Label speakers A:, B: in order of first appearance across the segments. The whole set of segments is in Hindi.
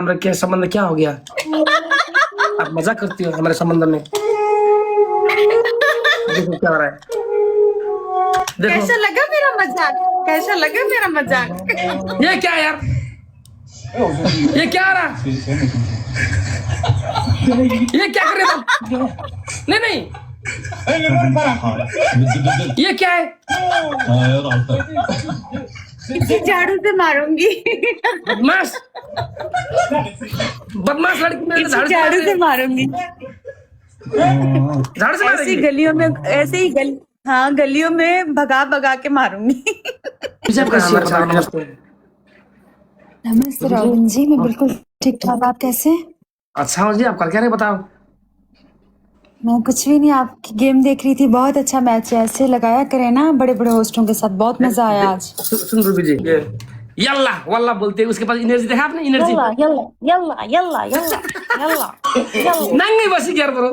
A: हमारे क्या संबंध क्या हो गया? आप मजाक करती हो हमारे संबंध में। देखो क्या हो रहा है, देखो
B: कैसा लगा मेरा मजाक? कैसा लगा मेरा मजाक?
A: ये क्या है यार, ये क्या आ रहा, ये क्या कर रहे हो? नहीं नहीं, ये क्या है?
B: इसी झाड़ू से मारूंगी।
A: बदमाश, बदमाश लड़की मेरे
B: इसी
A: झाड़ू
B: झाड़ू से मारूंगी।
A: झाड़ू से
B: ऐसी
A: मारेगी।
B: गलियों में, ऐसे ही हाँ, गलियों में भगा भगा के मारूंगी।
A: पीछे कैसी है बताओ। नमस्ते।
C: नमस्ते रॉबिन जी, मैं बिल्कुल ठीक ठाक। आप कैसे हैं?
A: अच्छा हूँ जी, आप कर क्या रहे बताओ।
C: मैं कुछ भी नहीं, आपकी गेम देख रही थी। बहुत अच्छा मैच है, ऐसे लगाया करें ना बड़े बड़े होस्टों के साथ। बहुत मजा आया आज।
A: सुन रूबी जी, ये यल्ला वल्ला बोलते हैं, उसके पास एनर्जी देखा आपने? Energy
C: Yalla Yalla Yalla Yalla Yalla Yalla Yalla
A: नहीं बसी यार ब्रो।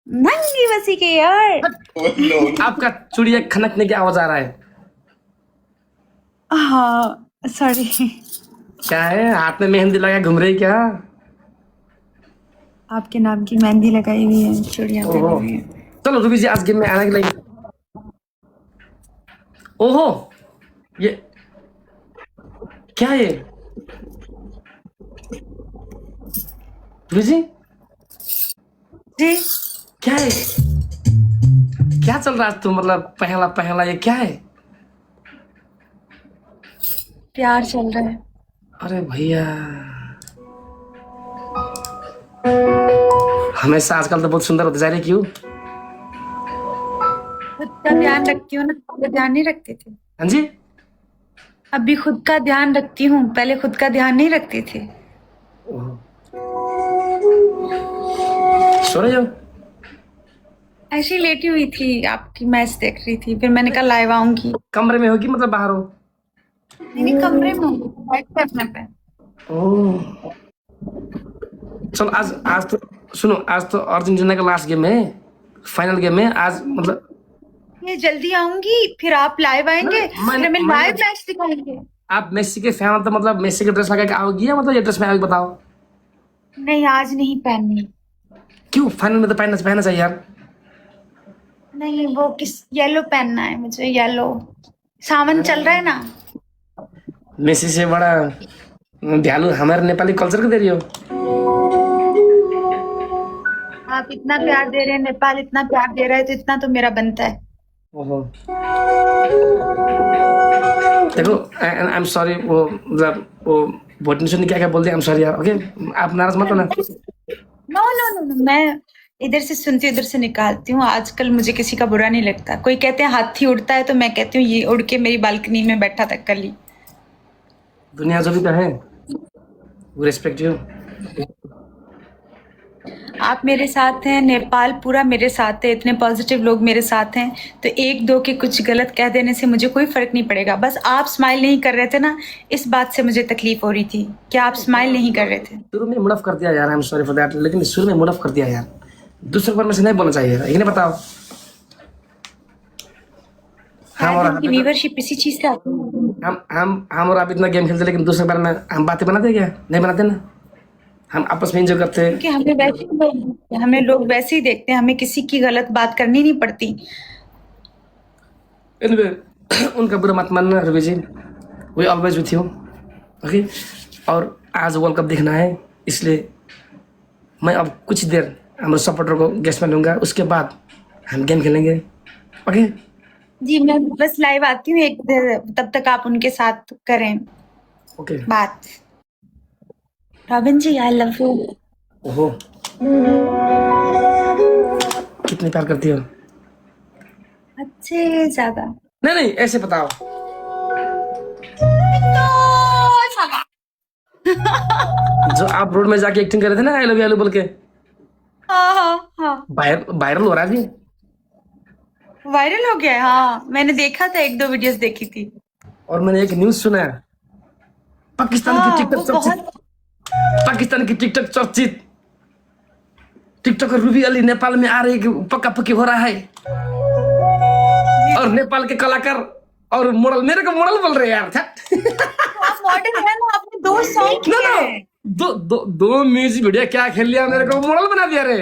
B: नंगी बसी के यार।
A: आपका चूड़िया खनकने की आवाज आ रहा है।
C: हाँ सॉरी।
A: क्या है, हाथ में मेहंदी लगा घूम रही क्या?
C: आपके नाम की मेहंदी लगाई हुई है, चूड़ियां पहनी
A: ओहो,
C: हुई है।
A: चलो रूबी जी आज गेम में आने के लिए। ओहो, ये क्या है ये रूबी जी?
B: जी
A: क्या है, क्या चल रहा है तू? मतलब पहला पहला ये क्या है?
C: प्यार चल रहा है।
A: अरे भैया, हमेशा आजकल तो बहुत सुंदर होते जा रही, क्यों?
B: खुद का ध्यान रखती हूँ ना, खुद का ध्यान नहीं रखती थी।
A: हाँ जी,
B: अभी खुद का ध्यान रखती हूँ, पहले खुद का ध्यान नहीं रखती थी।
A: ओहो। सो रही हो?
B: ऐसी लेटी हुई थी, आपकी मैच देख रही थी, फिर मैंने कहा लाइव आऊंगी।
A: कमरे में होगी मतलब बाहर हो?
B: नहीं कमरे में हूँ, बेड पे अपने पे।
A: ओह, चलो आज आज तो सुनो, आज तो अर्जेंटीना का लास्ट गेम है, फाइनल गेम है आज। मतलब
B: ये जल्दी आऊंगी, फिर आप लाइव आएंगे, फिर हमें लाइव मैच दिखाएंगे।
A: आप मेसी के फैन हो तो मतलब मेसी के ड्रेस लगा के आओगी या मतलब ये ड्रेस में आओगी बताओ?
B: नहीं आज नहीं पहननी।
A: क्यों, फाइनल में तो पहनना चाहिए यार।
B: नहीं वो किस, येलो पहनना है मुझे, येलो। सावन चल रहा है ना।
A: मेसी से बड़ा ध्यान हमारे नेपाली कल्चर को दे रही हो।
B: आप इतना प्यार दे रहे हैं, नेपाल इतना प्यार दे रहा है, तो इतना तो मेरा बनता है।
A: ओहो, देखो आई एम सॉरी, वो मतलब वो वोटिंग सुनने क्या क्या बोलते हैं, आई एम सॉरी यार। ओके, आप नाराज मत होना।
B: नो नो नो नो, मैं इधर से सुनती हूँ, इधर से निकालती हूँ। आजकल मुझे किसी का बुरा नहीं लगता। कोई कहते हैं हाथी उड़ता है, तो मैं कहती हूँ ये उड़ के मेरी बालकनी में बैठा था कल ही।
A: दुनिया जो भी कहे वो रिस्पेक्ट यू।
B: आप मेरे साथ हैं, नेपाल पूरा मेरे साथ है, इतने पॉजिटिव लोग मेरे साथ हैं, तो एक दो के कुछ गलत कह देने से मुझे कोई फर्क नहीं पड़ेगा। बस आप स्माइल नहीं कर रहे थे ना, इस बात से मुझे तकलीफ हो रही थी कि आप स्माइल नहीं कर रहे थे।
A: शुरू में मुड़फ कर दिया यार, I am sorry for that, लेकिन शुरू में मुड़फ कर दिया यार। दूसरे पर में से नहीं बोलना चाहिए, ये नहीं बताओ।
B: की व्यूवरशिप इसी चीज से आती है।
A: हम और आप इतना गेम खेलते, लेकिन दूसरे बार में हम बातें बनाते क्या? नहीं बनाते ना, हम आपस में एंजॉय करते हैं।
B: क्योंकि हमें लोग वैसे ही देखते हैं, हमें किसी की गलत बात करनी नहीं पड़ती।
A: Anyway, उनका बुरा मत मानना Ravi ji, we always with you. Okay, और आज वर्ल्ड कप देखना है, इसलिए मैं अब कुछ देर हमारे सपोर्टर को गेस्ट में लूंगा, उसके बाद हम गेम खेलेंगे। ओके
B: जी मैं बस लाइव आती हूँ एक देर, तब तक आप उनके साथ करें
A: ओके।
B: बात। Robin ji I love you.
A: ओहो, कितनी प्यार करती हो?
B: अच्छे ज्यादा।
A: नहीं नहीं, ऐसे बताओ। जो आप रोड में जाके एक्टिंग कर रहे थे ना, आई लव यू बोल के,
B: हाँ हाँ हाँ,
A: वायरल हो रहा है जी।
B: वायरल हो गया है। हाँ मैंने देखा था, एक दो वीडियोस देखी थी।
A: और मैंने एक न्यूज सुना है, पाकिस्तान की
B: हाँ,
A: टिकटॉक
B: वो
A: चर्चित,
B: बहुत
A: पाकिस्तान की टिकटॉक चर्चित टिकटॉकर रूबी अली नेपाल में आ रही, पक्का पक्की हो रहा है। और नेपाल के कलाकार और मॉडल, मेरे को मॉडल बोल रहे हैं यार।
B: आप मॉडल है ना, आपने 2 सॉन्ग
A: ना
B: किए
A: ना
B: हैं।
A: दो म्यूजिक वीडियो क्या खेल लिया, मेरे को मॉडल बना दिया रे।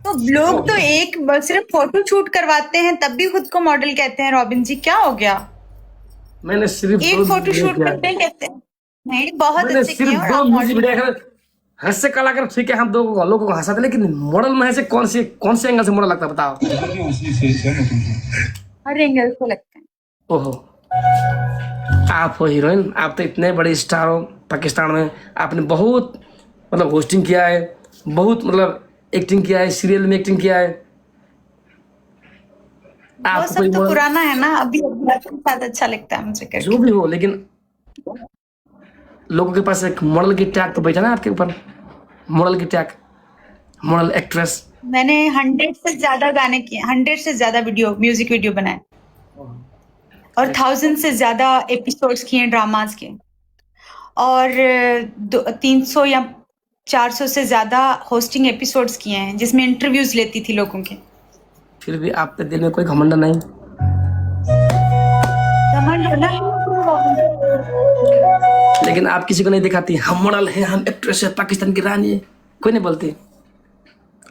B: तो लोग तो एक सिर्फ फोटो शूट करवाते हैं तब भी खुद को मॉडल कहते हैं। रॉबिन जी क्या हो गया?
A: मैंने सिर्फ
B: एक
A: दो
B: फोटो
A: वीडियो
B: शूट
A: किया
B: करते
A: है।
B: हैं कहते हैं नहीं, बहुत
A: मैंने
B: अच्छे किए
A: सिर्फ
B: और
A: दो
B: आप
A: म्यूजिक
B: मॉडल
A: वीडियो
B: हैं।
A: हास्य कलाकार ठीक है, हम दो लोगों को हंसाते, लेकिन मॉडल में से कौन से एंगल से मॉडल लगता है बताओ।
B: हर एंगल को लगता है।
A: ओहो, आप हो हीरोइन, आप तो इतने बड़े स्टार हो पाकिस्तान में। आपने बहुत मतलब होस्टिंग किया है, बहुत मतलब एक्टिंग किया है, सीरियल में एक्टिंग किया है।
B: वो
A: आपको
B: सब
A: कोई
B: तो
A: मॉडल
B: पुराना है ना, अभी अभी आपके साथ अच्छा लगता है मुझे
A: जो
B: करके।
A: भी हो, लेकिन लोगों के पास एक मॉडल की टैग तो बैठा ना आपके ऊपर, मॉडल की टैग, मॉडल एक्ट्रेस।
B: मैंने 100 से ज्यादा गाने किए, 100 से ज्यादा वीडियो म्यूजिक वीडियो बनाए और 1000 से ज्यादा एपिसोड्स किए ड्रामास के, और 300 या 400 से ज्यादा होस्टिंग एपिसोड्स किए हैं जिसमें इंटरव्यूज लेती थी लोगों के।
A: फिर भी आपके दिल में कोई घमंड नहीं।
B: घमंड होना
A: लेकिन आप किसी को नहीं दिखाती, हम मॉडल हैं, हम एक्ट्रेस है, पाकिस्तान की रानी है, कोई नहीं बोलती।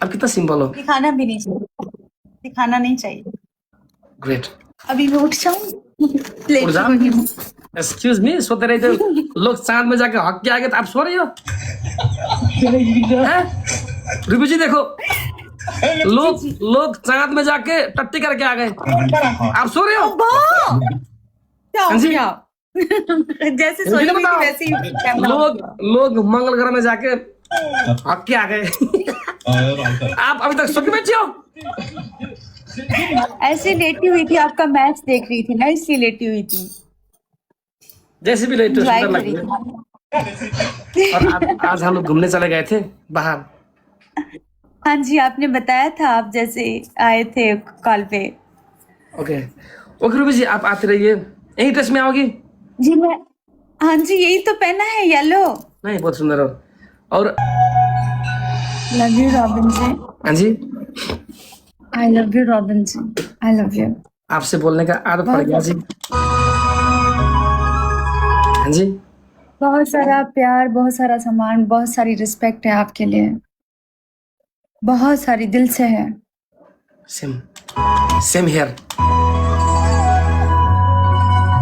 A: आप कितना सिंपल हो।
B: दिखाना भी नहीं चाहिए, दिखाना नहीं चाहिए।
A: ग्रेट।
B: अभी मैं उठ जाऊं लेट
A: जा।
B: हो गई हूँ।
A: एक्सक्यूज मी, सोते रहे थे लोग चांद में जाके हक के आ गए तो आप सो रही हो। हैं? रिपु जी देखो, लोग चांद में जाके टट्टी करके आ गए, आप सो रहे हो।
B: वाह! क्या हो
A: हाँ जी।
B: गया? जैसे सोई
A: मुझे
B: हुई थी
A: बताओ,
B: वैसे ही कैमरा ऑफ हुआ।
A: लोग मंगल ग्रह में जाके हक के आ गए, आप अभी तक सो के बैठी हो।
B: ऐसे लेटी हुई थी, आपका मैच देख रही थी ना, इसलिए लेटी हुई थी।
A: जैसे भी लेटे
B: एंजॉय
A: सुंदर
B: कर रही
A: लगती
B: थी।
A: है। और आज हम लोग घूमने चले गए थे बाहर।
B: हाँ जी, आपने बताया था आप जैसे आए थे कॉल पे।
A: ओके ओके रूबी जी, आप आते रहिए। यही ड्रेस में आओगी?
B: जी मैं, हाँ जी यही तो पहना है, येलो।
A: नहीं, बहुत सुंदर हो। और
C: लव यू रॉबिन जी,
A: हाँ जी,
C: I love you Robin ji, I love you.
A: आपसे बोलने का आदत पड़ गया जी। हाँ जी,
C: बहुत सारा प्यार, बहुत सारा सम्मान, बहुत सारी रिस्पेक्ट है आपके लिए, बहुत सारी दिल से है।
A: Same same here.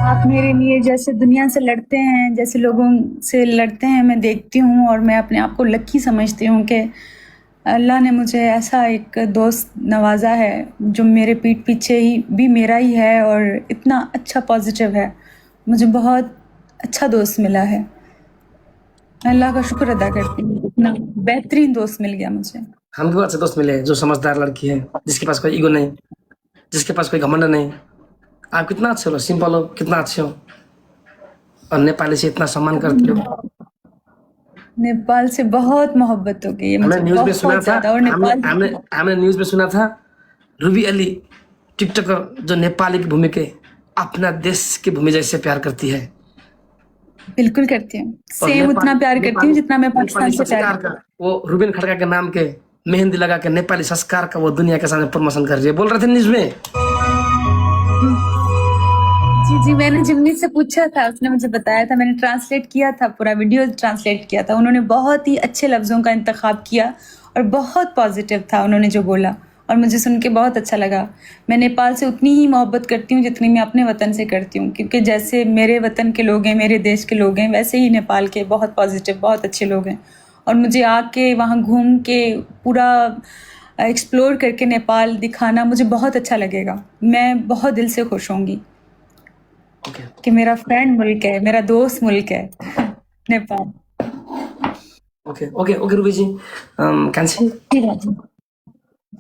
C: आप मेरे लिए जैसे दुनिया से लड़ते हैं, जैसे लोगों से लड़ते हैं, मैं देखती हूँ और मैं अपने आप को लकी समझती हूँ कि अल्लाह ने मुझे ऐसा एक दोस्त नवाजा है जो मेरे पीठ पीछे ही भी मेरा ही है और इतना अच्छा पॉजिटिव है। मुझे बहुत अच्छा दोस्त मिला है, मैं अल्लाह का शुक्र अदा करती हूँ, इतना बेहतरीन दोस्त मिल गया मुझे।
A: हमको अच्छे दोस्त मिले जो समझदार लड़की है, जिसके पास कोई ईगो नहीं, जिसके पास कोई घमंड नहीं। आप कितना अच्छे हो, सिंपल हो, कितना अच्छे हो, और नेपाली से इतना सम्मान करते हो।
C: नेपाल से बहुत मोहब्बत हो गई है
A: हमने
C: मुझे,
A: न्यूज में सुना
C: बहुत
A: था,
C: ज़्यादा। और
A: हमने
C: नेपाल
A: हमने हमने न्यूज में सुना था रूबी अली टिकटॉकर जो नेपाली की भूमि के अपना देश की भूमि जैसे प्यार करती है।
C: बिल्कुल करती हूँ,
A: और
C: सेम उतना प्यार करती हूँ जितना मैं पाकिस्तान से प्यार
A: संस्कार
C: करती हूँ।
A: का वो रूबिन खड़का के नाम के मेहंदी लगा के नेपाली संस्कार का वो दुनिया के सामने प्रमोशन कर रही है, बोल रहे थे न्यूज में।
C: जी जी, मैंने जिमनी से पूछा था, उसने मुझे बताया था, मैंने ट्रांसलेट किया था, पूरा वीडियो ट्रांसलेट किया था। उन्होंने बहुत ही अच्छे लफ्ज़ों का इंतखाब किया और बहुत पॉजिटिव था उन्होंने जो बोला, और मुझे सुन के बहुत अच्छा लगा। मैं नेपाल से उतनी ही मोहब्बत करती हूँ जितनी मैं अपने वतन से करती हूँ, क्योंकि जैसे मेरे वतन के लोग हैं, मेरे देश के लोग हैं, वैसे ही नेपाल के बहुत पॉजिटिव, बहुत अच्छे लोग हैं। और मुझे आके वहाँ घूम के पूरा एक्सप्लोर करके नेपाल दिखाना मुझे बहुत अच्छा लगेगा। मैं बहुत दिल से खुश होंगी
A: ओके
C: कि मेरा फ्रेंड मुल्क है, मेरा दोस्त मुल्क है Nepal.
A: Okay okay okay Ruby ji, Kanchi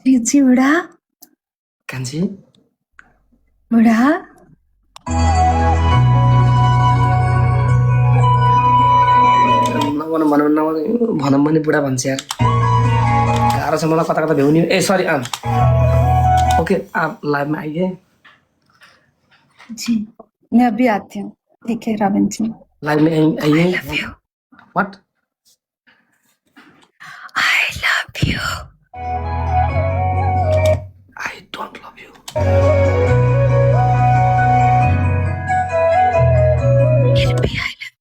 C: ji ji, बुढ़ा
A: कांची
C: बुढ़ा
A: भनौँ भने बुढा भन्छ यार, गाह्रो छ मलाई कता कता भ्याउने। ए सरी, ओके आप लाइव में आइए,
C: जी, मैं अभी आती हूँ। ठीक है रॉबिन जी,
A: लाइव में आइए। What?
C: I love you.
A: I don't love you.
C: फिर भी आई लव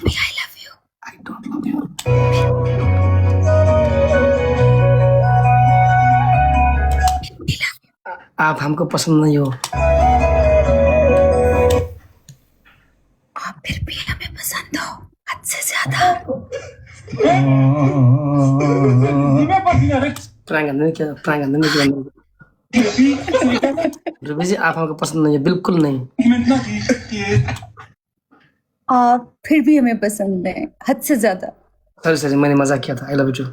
B: भी आई love you.
A: I don't love you. आप हमको पसंद नहीं हो।
B: आप फिर भी हमें पसंद हो हद से ज्यादा।
A: प्रैंक करने में क्या, प्रैंक करने में क्या रूबी जी, आप हमको पसंद नहीं है, बिल्कुल नहीं।
C: आप फिर भी हमें पसंद है हद से ज्यादा।
A: सॉरी सॉरी, मैंने मजाक किया था। I love you too.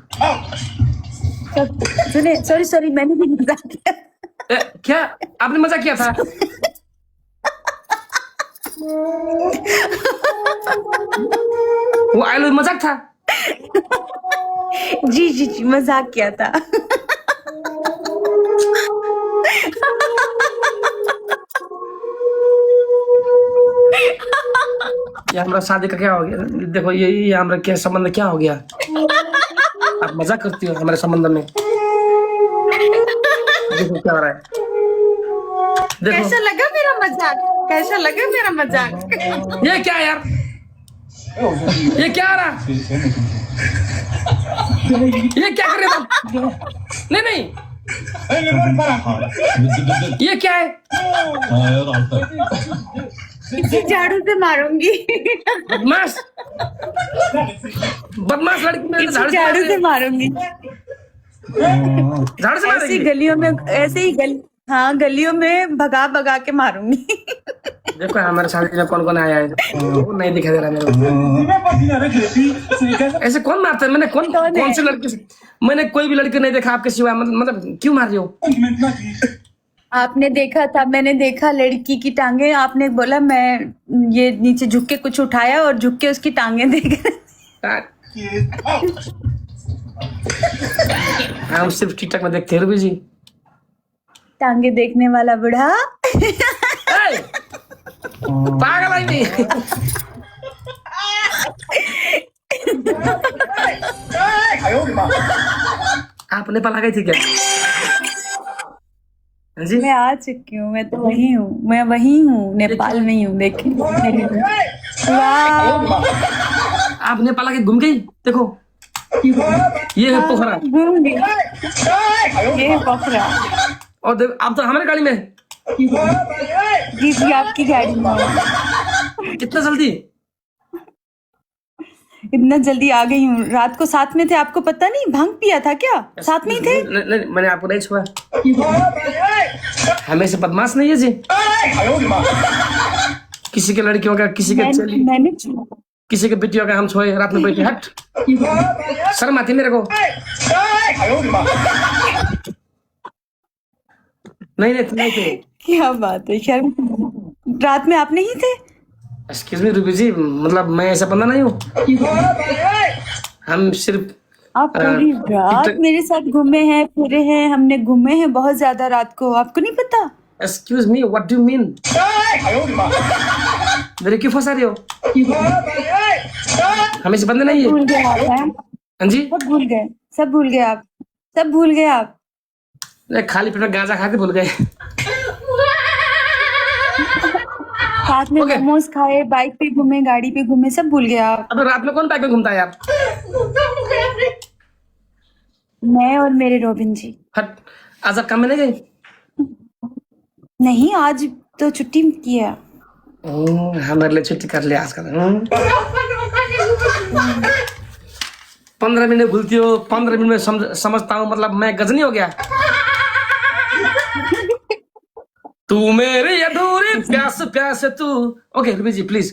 C: सुने, सॉरी मैंने भी मजाक किया।
A: क्या आपने मजाक किया था? वो आई लव मजाक था।
C: जी मजाक किया था।
A: ये हमारा शादी का क्या हो गया? देखो ये हमारा क्या संबंध क्या हो गया? आप मजाक करती हो हमारे संबंध में। देखो क्या हो रहा है। देखो
B: कैसा लगा मेरा मजाक? कैसा लगा मेरा मजाक?
A: ये क्या यार, ये क्या हो रहा? ये क्या कर रहे हो? नहीं ये क्या है?
B: इसे झाड़ू से मारूंगी।
A: बदमाश बदमाश लड़की मेरे
C: इसे झाड़ू से मारूंगी।
A: झाड़ू से
C: ऐसी
A: मारेगी।
C: गलियों में, ऐसे ही हाँ गलियों में भगा के मारूंगी।
A: देखो हमारे शादी में कौन कौन आया है, वो नहीं दिखाई दे रहा मेरे को। ऐसे कौन मारता है? मैंने कौन सी लड़की से, मैंने कोई भी लड़की नहीं देखा आपके सिवा। मतलब क्यों मार रही हो?
C: आपने देखा था, मैंने देखा लड़की की टांगे। आपने बोला, मैं ये नीचे झुक के कुछ उठाया और झुक के उसकी टांगे देख रहे।
A: हम सिर्फ टिकटॉक में देखते हैं रूबी जी।
C: टांगे देखने वाला बुढ़ा।
A: पागल है नहीं। आप नेपाल आ गई थी क्या? जी
C: मैं आ चुकी हूँ, मैं तो वही हूँ, मैं वही हूँ, नेपाल में ही हूँ। देखिए वाह,
A: आप नेपाल आके घूम गई। देखो ये है पोखरा,
C: घूम गई। ये है पोखरा।
A: और आप तो हमारे गाड़ी में है।
C: जी आपकी गाड़ी में।
A: कितना जल्दी?
C: इतना जल्दी आ गई हूँ। रात को साथ में थे, आपको पता नहीं? भांग पिया था क्या? साथ में ही थे।
A: नहीं, मैंने आपको नहीं छुआ। हमें से बदमाश नहीं है जी। किसी के लड़की होगा, किसी के चली,
C: मैंने
A: किसी के बेटी होगा, हम छोए रात में बैठे। हट, शर्म आती मेरे को। नहीं थे।
C: क्या बात है, शर्म। रात में आप नहीं थे?
A: एक्सक्यूज मी रूबी जी, मतलब मैं ऐसा बंदा नहीं हूँ। हम सिर्फ
C: आप पूरी रात मेरे साथ घूमे हैं, फिरे हैं, हमने घूमे हैं बहुत ज्यादा रात को। आपको नहीं पता?
A: Excuse me, what do you mean? मेरे क्यों फंसा रही हो? हम ऐसे बंदे नहीं है।
C: भूल गए आप हैं?
A: हाँ जी,
C: सब भूल गए, सब भूल गए आप, सब भूल गए आप।
A: खाली पेट में गांजा खा के भूल गए।
C: साथ में मोमोज खाए, बाइक पे घूमे, गाड़ी पे घूमे, सब भूल गए आप।
A: अब रात में कौन बाइक में घूमता है यार?
C: मैं और मेरे रोबिन जी।
A: हट, आज आप काम में नहीं गई?
C: नहीं, आज तो छुट्टी की है।
A: हमारे लिए छुट्टी कर लिया आजकल। 15 मिनट भूलती हो, 15 मिनट में समझता हूँ। मतलब मैं गजनी हो गया। तू मेरी अधूरी प्यास प्यास तू। Okay Ruby ji please